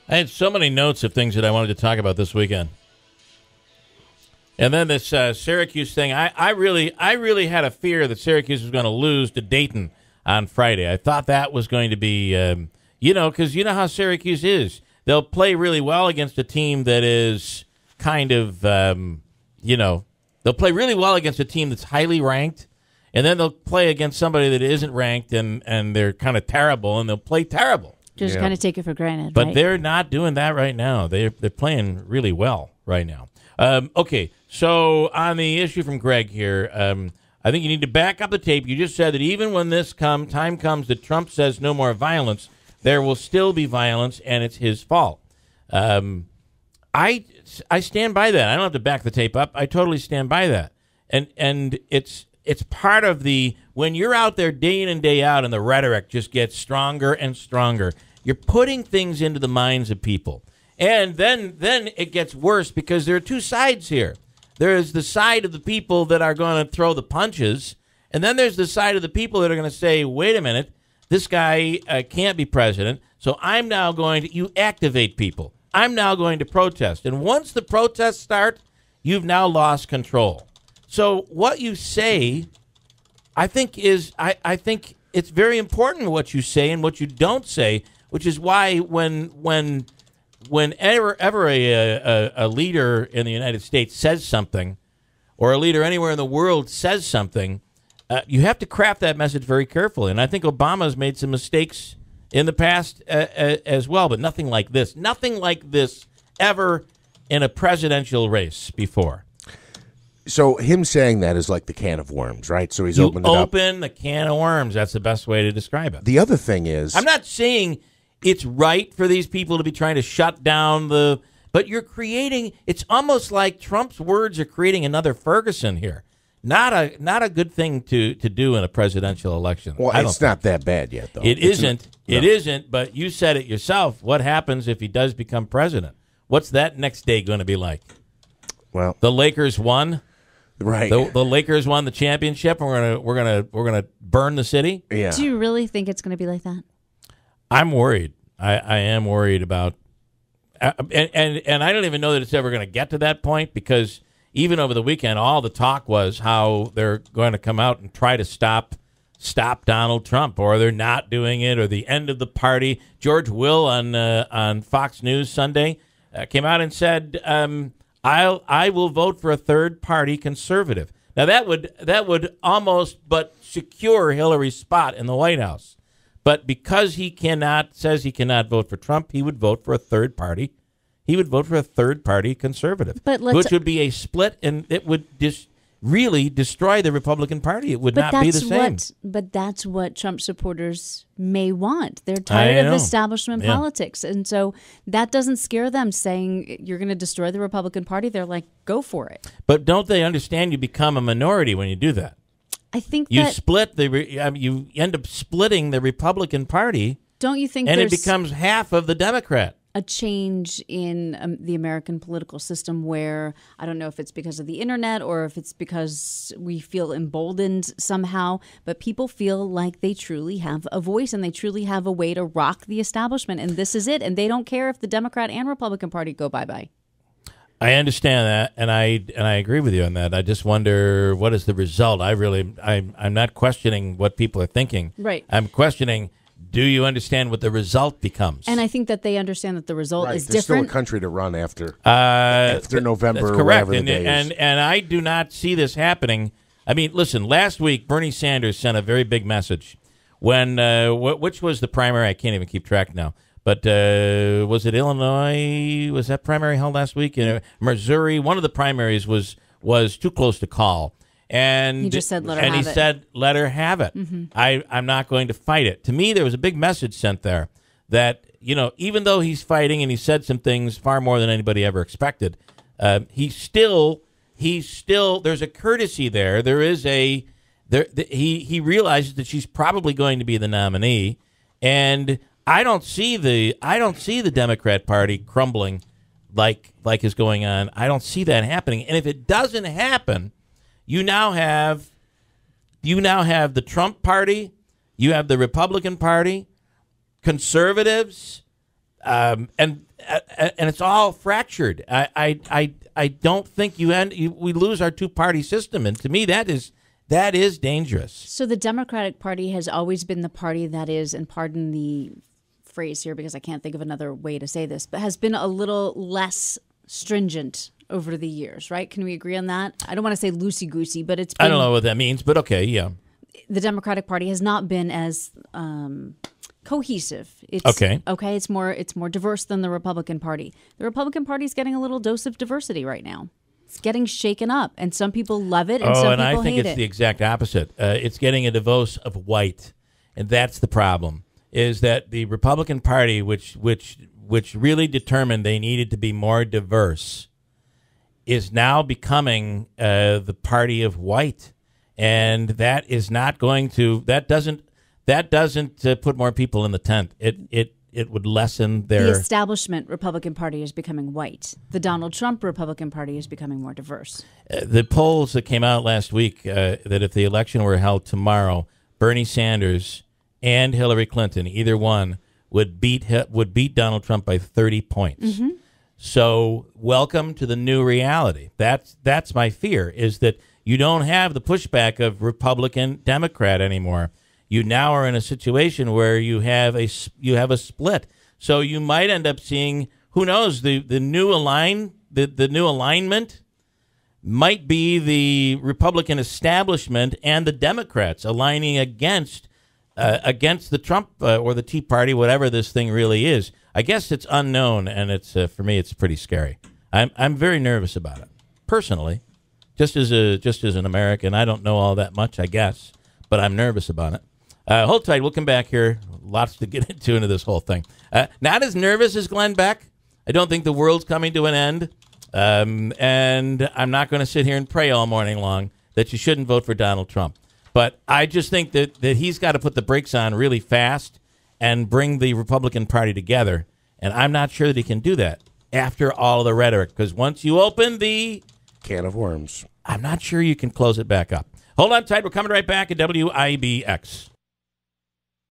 I had so many notes of things that I wanted to talk about this weekend. And then this Syracuse thing, I really had a fear that Syracuse was going to lose to Dayton on Friday. I thought that was going to be, because you know how Syracuse is. They'll play really well against a team that is kind of, they'll play really well against a team that's highly ranked, and then they'll play against somebody that isn't ranked and they're kind of terrible, and they'll play terrible. Just kind of take it for granted, But right? they're not doing that right now. They're playing really well right now. Okay, so on the issue from Greg here, I think you need to back up the tape. You just said that even when this time comes that Trump says no more violence, there will still be violence, and it's his fault. I stand by that. I don't have to back the tape up. I totally stand by that. And it's part of when you're out there day in and day out and the rhetoric just gets stronger and stronger, you're putting things into the minds of people. And then it gets worse because there are two sides here. There is the side of the people that are going to throw the punches, and then there's the side of the people that are going to say, wait a minute, this guy can't be president, so I'm now going to, you activate people. I'm now going to protest. And once the protests start, you've now lost control. So what you say, I think I think it's very important what you say and what you don't say, which is why whenever a leader in the United States says something, or a leader anywhere in the world says something, you have to craft that message very carefully. And I think Obama's made some mistakes in the past as well, but nothing like this. Nothing like this ever in a presidential race before. So him saying that is like the can of worms, right? So he's opened it up. Open the can of worms. That's the best way to describe it. The other thing is, I'm not saying it's right for these people to be trying to shut down but you're creating, it's almost like Trump's words are creating another Ferguson here. Not a good thing to do in a presidential election. Well, it's not that bad yet, though. It isn't, but you said it yourself. What happens if he does become president? What's that next day going to be like? Well, the Lakers won. Right. The Lakers won the championship, and we're gonna burn the city. Yeah. Do you really think it's going to be like that? I'm worried. I am worried about, and I don't even know that it's ever going to get to that point, because even over the weekend, all the talk was how they're going to come out and try to stop Donald Trump, or they're not doing it, or the end of the party. George Will on Fox News Sunday came out and said, I will vote for a third-party conservative. Now, that would almost but secure Hillary's spot in the White House. But because says he cannot vote for Trump, he would vote for a third party. He would vote for a third-party conservative, which would be a split, and it would really destroy the Republican Party. It would not be the same. But that's what Trump supporters may want. They're tired of establishment politics. And so that doesn't scare them, saying you're going to destroy the Republican Party. They're like, go for it. But don't they understand you become a minority when you do that? I think you you end up splitting the Republican Party. Don't you think and it becomes half of the Democrat? A change in the American political system where, I don't know if it's because of the internet or if it's because we feel emboldened somehow, but people feel like they truly have a voice and they truly have a way to rock the establishment, and this is it, and they don't care if the Democrat and Republican Party go bye-bye. I understand that, and I agree with you on that. I just wonder, what is the result? I'm not questioning what people are thinking. Right. I'm questioning, do you understand what the result becomes? And I think that they understand that the result is There's different. Still a country to run after November. That's correct. Or whatever the day is. And I do not see this happening. I mean, listen, last week Bernie Sanders sent a very big message when which was the primary? I can't even keep track now. But was it Illinois? Was that primary held last week? Missouri, one of the primaries was too close to call. And he just said, let her have it. And he said, let her have it. Mm-hmm. I'm not going to fight it. To me, there was a big message sent there that, even though he's fighting and he said some things far more than anybody ever expected, he's still, there's a courtesy there. There is he realizes that she's probably going to be the nominee. And I don't see the Democrat Party crumbling like is going on. I don't see that happening. And if it doesn't happen, you now have the Trump Party, you have the Republican Party, conservatives, and and it's all fractured. I don't think we lose our two-party system, and to me that is dangerous. So the Democratic Party has always been the party that is, and pardon the phrase here because I can't think of another way to say this, but has been a little less stringent over the years, right? Can we agree on that? I don't want to say loosey-goosey, but it's been, I don't know what that means, but okay, yeah. The Democratic Party has not been as cohesive. It's, okay, it's more diverse than the Republican Party. The Republican Party is getting a little dose of diversity right now. It's getting shaken up, and some people love it, and some people hate it. I think it's the exact opposite. It's getting a dose of white, and that's the problem. Is that the Republican Party, which really determined they needed to be more diverse, is now becoming the party of white, and that is not going to. That doesn't put more people in the tent. It would lessen their... The establishment Republican Party is becoming white. The Donald Trump Republican Party is becoming more diverse. The polls that came out last week that if the election were held tomorrow, Bernie Sanders and Hillary Clinton, either one, would beat Donald Trump by 30 points. Mm-hmm. So welcome to the new reality. That's my fear, is that you don't have the pushback of Republican Democrat anymore. You now are in a situation where you have a split. So you might end up seeing, who knows, the new alignment might be the Republican establishment and the Democrats aligning against the Trump or the Tea Party, whatever this thing really is. I guess it's unknown, and it's for me it's pretty scary. I'm very nervous about it personally, just as an American. I don't know all that much, I guess, but I'm nervous about it. Hold tight. We'll come back here. Lots to get into this whole thing. Not as nervous as Glenn Beck. I don't think the world's coming to an end. And I'm not going to sit here and pray all morning long that you shouldn't vote for Donald Trump. But I just think that he's got to put the brakes on really fast and bring the Republican Party together. And I'm not sure that he can do that after all of the rhetoric. Because once you open the can of worms, I'm not sure you can close it back up. Hold on tight. We're coming right back at WIBX.